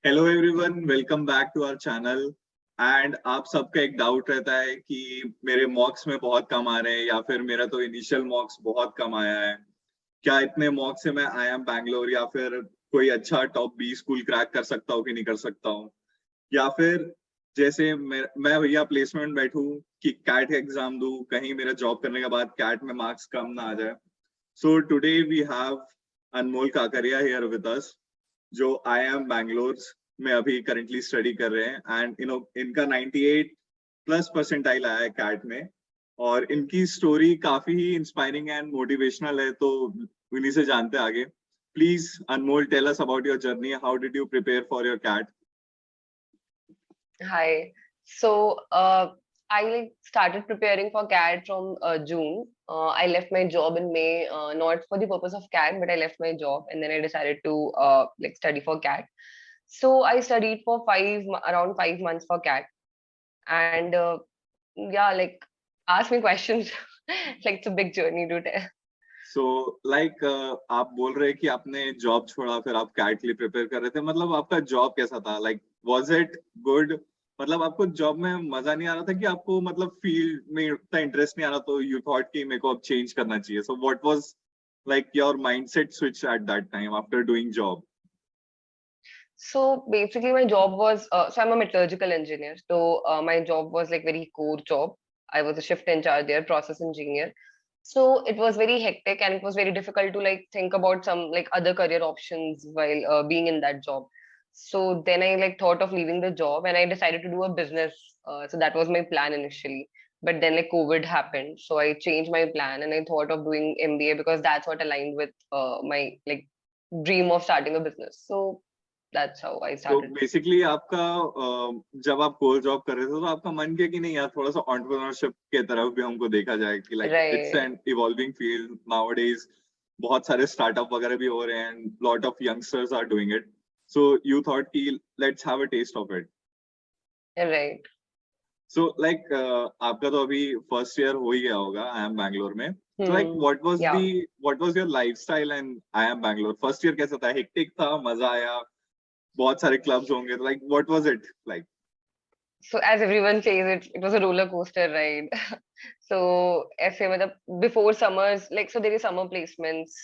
Hello everyone, welcome back to our channel. And आप सबका एक डाउट रहता है कि मेरे मॉक्स में बहुत कम आ रहे हैं या फिर मेरा तो इनिशियल मॉक्स बहुत कम आया है। क्या इतने मॉक्स से मैं IIM बैंगलोर या फिर कोई अच्छा टॉप 20 स्कूल क्रैक कर सकता हूँ कि नहीं कर सकता हूँ? या फिर जैसे मैं भैया प्लेसमेंट में बैठूं कि कैट का एग्जाम दूं, कहीं मेरा जॉब करने के बाद कैट में मार्क्स कम ना आ जाए। So today we have Anmol Kakaria here with us, जो IIM बैंगलोर में अभी करेंटली स्टडी कर रहे हैं। एंड इनका 98 प्लस परसेंटाइल आया है कैट में। और इनकी स्टोरी काफी ही इंस्पायरिंग एंड मोटिवेशनल है, तो उन्हीं से जानते हैं आगे। Please Anmol, tell us about your journey, how did you prepare for your CAT? Hi. I started preparing for CAT from June. I left my job in May, not for the purpose of CAT, but I left my job and then I decided to study for CAT. So I studied for around 5 months for CAT, and yeah, ask me questions. Like it's a big journey to tell. So like आप बोल रहे हैं कि आपने job छोड़ा, फिर आप cat के लिए प्रिपेयर कर रहे थे। मतलब आपका जॉब कैसा था? Like was it good? मतलब आपको जॉब में मजा नहीं आ रहा था कि आपको मतलब फील्ड में उतना इंटरेस्ट नहीं आ रहा, तो यू थॉट कि मेरे को अब चेंज करना चाहिए? So what was like your mindset switch at that time after doing job? So basically, my job was so I'm a metallurgical engineer. So my job was like very core job. I was a shift in charge there, process engineer. So it was very hectic and it was very difficult to like think about some like other career options while being in that job. So then I like thought of leaving the job and I decided to do a business. So that was my plan initially. But then like COVID happened, so I changed my plan and I thought of doing MBA because that's what aligned with my like dream of starting a business. So that's how I तो started. Basically आपका जब आप core job कर रहे थे तो आपका मन किया कि नहीं यार, थोड़ा सा एंटरप्रेन्योरशिप के तरफ भी हमको देखा जाए कि like it's Right. An evolving field nowadays. बहुत सारे स्टार्टअप वगैरह भी हो रहे हैं and lot of youngsters are doing it. So you thought कि let's have a test of it. Right. So like आपका तो अभी फर्स्ट ईयर हो ही गया होगा IIM बैंगलोर में। तो like Yeah. What was your lifestyle in IIM Bangalore? First year कैसा था? हेक्टिक था? मजा आया? बहुत सारे क्लब्स होंगे, तो like what was it like? So as everyone says, it was a roller coaster ride. So ऐसे मतलब before summers, like so there is summer placements,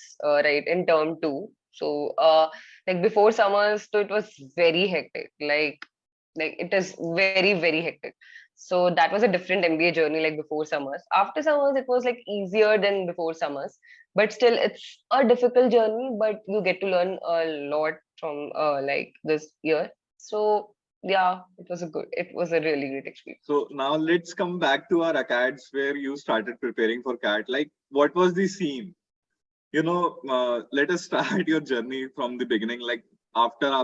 right, in term two. So like before summers, so it was very hectic. Like it is very hectic. So that was a different MBA journey like before summers. After summers, it was like easier than before summers, but still it's a difficult journey. But you get to learn a lot from like this year. So yeah, it was a really great experience. So now let's come back to our acads where you started preparing for CAT. Like, what was the scene? Let us start your journey from the beginning. Like, after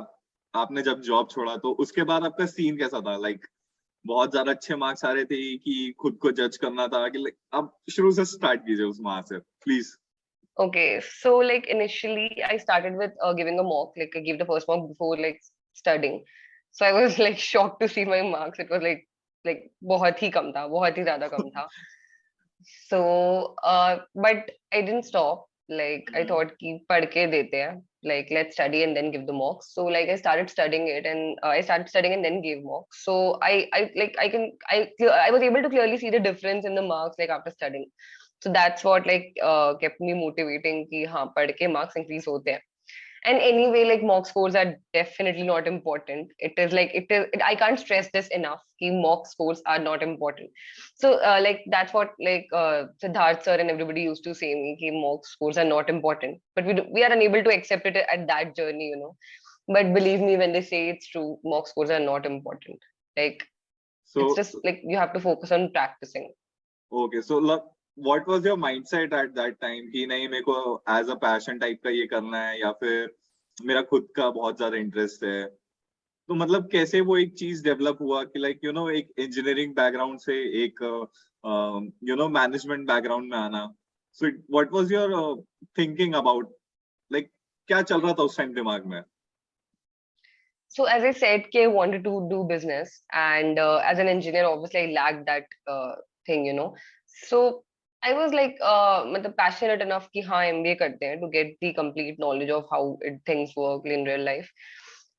आपने जब job छोड़ा तो उसके बाद आपका scene कैसा था? Like, बहुत ज्यादा अच्छे मार्क्स आ रहे थे कि खुद को जज करना था कि like, आप शुरू से स्टार्ट कीजिए उस वहां से please. Okay, so like initially I started with giving a mock, like I gave the first mock before like studying. So I was like shocked to see my marks. It was like बहुत ही कम था, बहुत ही ज़्यादा कम था. So but I didn't stop. Like I thought कि पढ़ के देते हैं. Like let's study and then give the mocks. So like I started studying it and I started studying and then gave mocks. So I was able to clearly see the difference in the marks like after studying. So that's what like kept me motivating कि हाँ पढ़ के marks increase होते हैं. And anyway, like mock scores are definitely not important. I can't stress this enough. Ki mock scores are not important. So like that's what like Siddharth sir and everybody used to say me ki mock scores are not important. But we are unable to accept it at that journey, you know. But believe me when they say it's true, mock scores are not important. Like it's So just like you have to focus on practicing. okay, so look, what was your mindset at that time कि नहीं मेरे को as a passion type का ये करना है या फिर मेरा खुद का बहुत ज्यादा इंटरेस्ट है? तो मतलब कैसे वो एक चीज डेवलप हुआ कि लाइक एक इंजीनियरिंग बैकग्राउंड से एक मैनेजमेंट बैकग्राउंड में आना? So what was your thinking about, like क्या चल रहा था उस टाइम दिमाग में? So as I said, I wanted to do business, and as an engineer, obviously I lacked that thing, you know. So I was like, मतलब passionate enough कि हाँ MBA करते हैं to get the complete knowledge of how things work in real life.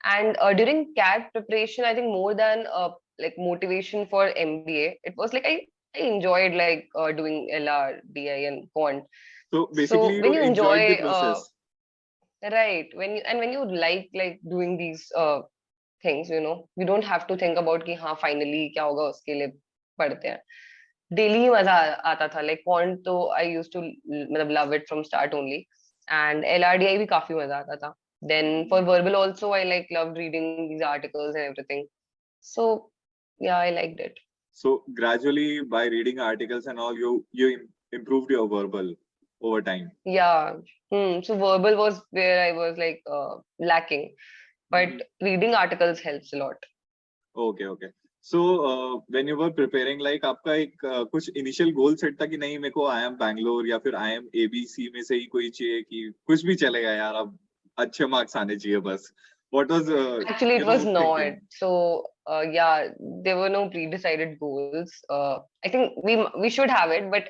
And during CAT preparation, I think more than like motivation for MBA, it was like I enjoyed like doing LR, DI, and quant. So basically, So you when you enjoyed the enjoy, process. right, when you like doing these things, you don't have to think about कि हाँ finally क्या होगा उसके लिए पढ़ते हैं. Daily ही मजा आता था. Like quant तो I used to मतलब love it from start only, and LRDI भी काफी मजा आता था. Then for verbal also, I like loved reading these articles and everything. So yeah, I liked it. So gradually, by reading articles and all, you improved your verbal over time. Yeah. So verbal was where I was like lacking, but Mhm. reading articles helps a lot. Okay, okay. So when you were preparing, like आपका एक कुछ initial goal set था कि नहीं मेरे को IIM Bangalore या फिर IIM ABC में से ही कोई चाहिए कि कुछ भी चलेगा यार अब अच्छे मार्क्स आने चाहिए बस. What was Actually, it was not. thinking? So yeah, there were no pre-decided goals. I think we should have it, but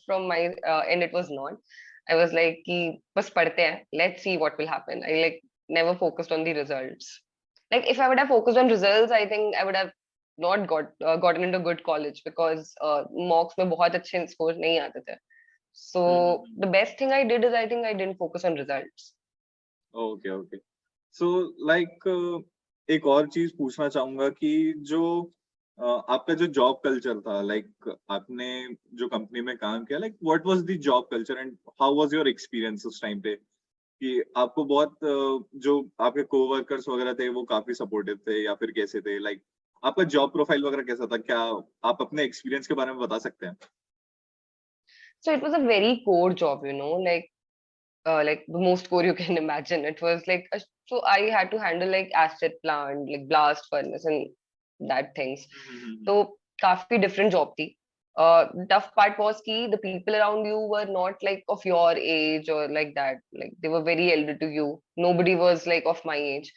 from my end, it was not. I was like, कि बस पढ़ते हैं. Let's see what will happen. I like never focused on the results. Like if I would have focused on results, I think I would have not gotten into good college because mocks में बहुत अच्छे scores नहीं आते थे. So hmm. the best thing I did is I think I didn't focus on results. Okay okay so like एक और चीज पूछना चाहूंगा कि जो आपका जो जॉब कल्चर था लाइक आपने जो कंपनी में काम किया like what was the job culture and how was your experience उस टाइम पे कि आपको बहुत जो आपके कोवर्कर्स वगैरह थे वो काफी सपोर्टिव थे या फिर कैसे थे लाइक आपका जॉब प्रोफाइल वगैरह कैसा था क्या आप अपने एक्सपीरियंस के बारे में बता सकते हैं So it was a very core job, like the most core you can imagine. It was like so I had to handle like acid plant, like blast furnace and that things. Hmm. So काफी different job थी. Tough part was कि the people around you were not like of your age or like that. Like they were very elder to you. Nobody was like of my age.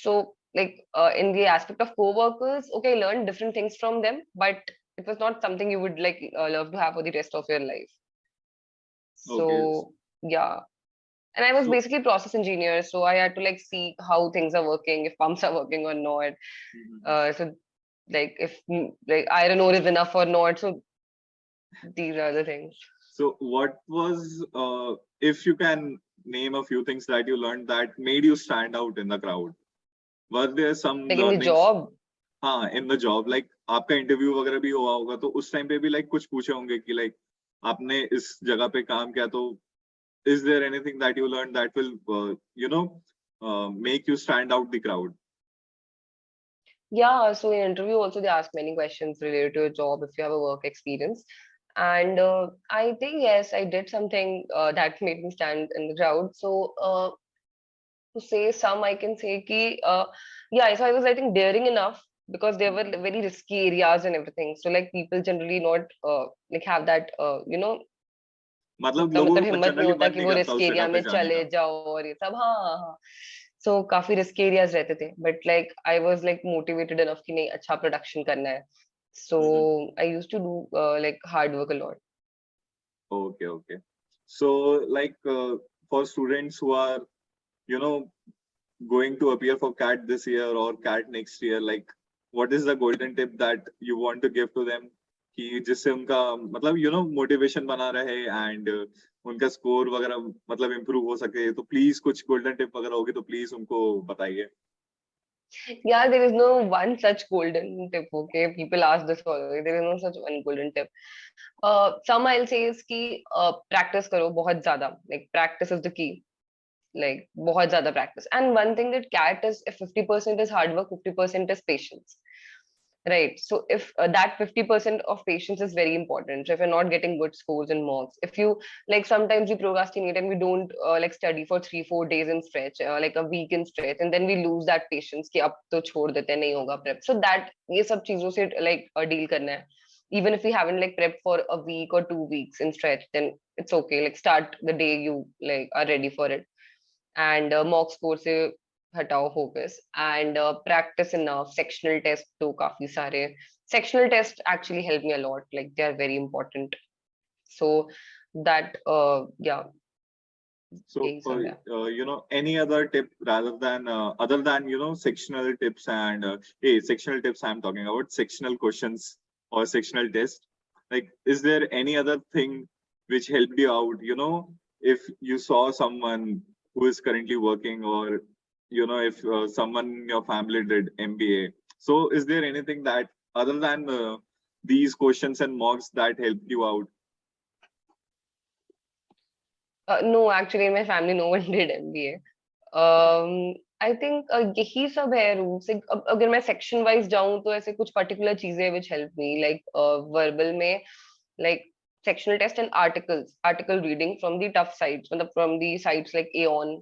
So like in the aspect of co-workers, okay, I learned different things from them, but it was not something you would like love to have for the rest of your life. Okay So yeah. And I was so basically process engineer, so I had to like see how things are working, if pumps are working or not. So like if like iron ore is enough or not. So these are the things. So, what was, if you can name a few things that you learned that made you stand out in the crowd? Were there some Like in the learnings? job, हाँ, in the job, like आपका interview वगैरह भी हुआ होगा तो उस time पे भी like कुछ पूछे होंगे कि like आपने इस जगह पे काम किया तो is there anything that you learned that will make you stand out the crowd? yeah. So in interview also they ask many questions related to your job if you have a work experience. And I think yes, I did something that made me stand in the crowd. So to say some, I can say ki, yeah, so I was, I think, daring enough because there were very risky areas and everything. So like people generally not like have that, मतलब उतना लोगों मतलब का हिम्मत नहीं generally होता मन कि नहीं वो करता रिस्क उस एरिया जगह पे में जाने चले का. जाओ और ये सब. हाँ हाँ हाँ. सो काफी रिस्की एरियाज रहते थे, but like I was like motivated enough कि नहीं अच्छा प्रोडक्शन करना है. So I used to do like hard work a lot. Okay, okay. So, like for students who are, you know, going to appear for CAT this year or CAT next year, like what is the golden tip that you want to give to them कि जिससे उनका मतलब motivation बना रहे and उनका score वगैरह मतलब improve हो सके तो प्लीज कुछ गोल्डन टिप वगैरह होगी तो प्लीज उनको बताइए. Yeah, there is no one such golden tip. Okay, people ask this always. There is no such one golden tip. Some I'll say is कि practice करो बहुत ज़्यादा. Like practice is the key. Like बहुत ज़्यादा practice. And one thing that CAT is, if 50% is hard work, 50% is patience. Right. So if that 50% of patience is very important. So if you're not getting good scores and marks, if you like sometimes we procrastinate and we don't like study for 3-4 days in stretch, like a week in stretch, and then we lose that patience कि अब तो छोड़ देते हैं नहीं होगा prep. So that ये सब चीजों से like deal करना है. Even if we haven't like prepped for a week or 2 weeks in stretch, then it's okay. Like start the day you like are ready for it. And mock score से हटाओ focus and practice enough. Sectional test तो काफी सारे. Sectional tests actually help me a lot. Like they are very important. So that yeah. So, यही सब है. any other tip rather than other than sectional tips and sectional tips I'm talking about sectional questions or sectional test. Like, is there any other thing which helped you out? If you saw someone who is currently working, or if someone in your family did MBA. So, is there anything that other than these questions and mocks that helped you out? No, actually, in my family, no one did MBA. I think यही सब है rules. अगर मैं section wise जाऊं तो ऐसे कुछ particular चीजें which help me, like verbal में, like sectional test and article reading from the tough sites, मतलब from the sites like Aeon,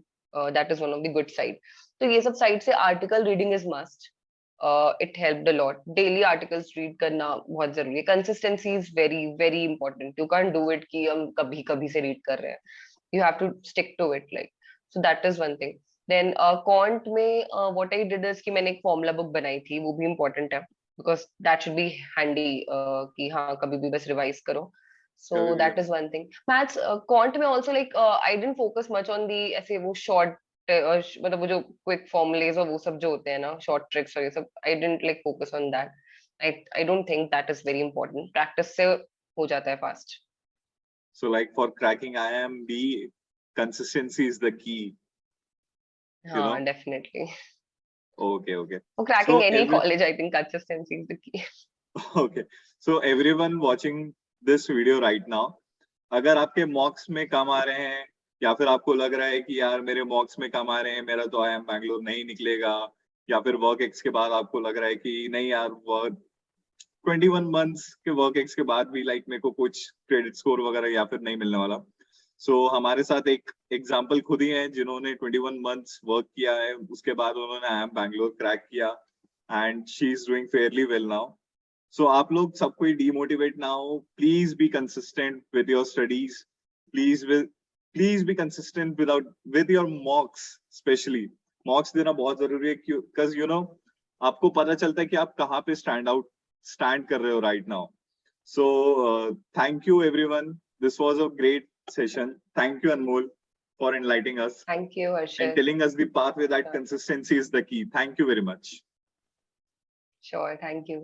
that is one of the good site. तो ये सब साइट से article reading is must. It helped a lot. Daily articles read करना बहुत जरूरी है. Consistency is very very important. You can do it कि हम कभी कभी से रीड कर रहे हैं. You have to stick to it, like, so that is one thing. Then quant में what I did is कि मैंने एक formula book बनाई थी, वो भी important है because that should be handy, कि हाँ कभी भी बस revise करो. So that is one thing. Maths quant में also like I didn't focus much on the ऐसे वो short मतलब वो जो quick formulas और वो सब जो होते हैं ना, short tricks और ये सब, I didn't like focus on that. I don't think that is very important. Practice से हो जाता है fast. So, like, for cracking IIM, consistency is the key. Definitely. Okay. For cracking any college, I think consistency is the key. Okay. So, everyone watching this video right now, अगर आपके मॉक्स में कम आ रहे हैं, या फिर आपको लग रहा है कि यार मेरे मॉक्स में कम आ रहे हैं, मेरा तो IIM बैंगलोर नहीं निकलेगा, या फिर वर्क एक्स के बाद आपको लग रहा है कि नहीं यार, वर्क 21 मंथ्स के वर्क एक्स के बाद भी लाइक मेरे को कुछ क्रेडिट स्कोर वगैरह या फिर नहीं मिलने वाला. सो हमारे साथ एक एग्जांपल खुद ही है जिन्होंने 21 मंथ्स वर्क किया है, उसके बाद उन्होंने IIM बैंगलोर क्रैक किया and she is doing fairly well now. So आप लोग सब कोई डीमोटिवेट ना हो. Please be consistent with your studies. Please be consistent with your mocks. Specially mocks देना बहुत जरूरी है, बिकॉज आपको पता चलता है कि आप कहाँ पे स्टैंड कर रहे हो right now. So thank you everyone. This was a great session. Thank you Anmol for enlightening us. Thank you Harshit. And telling us the pathway that consistency is the key. Thank you very much. Sure, thank you.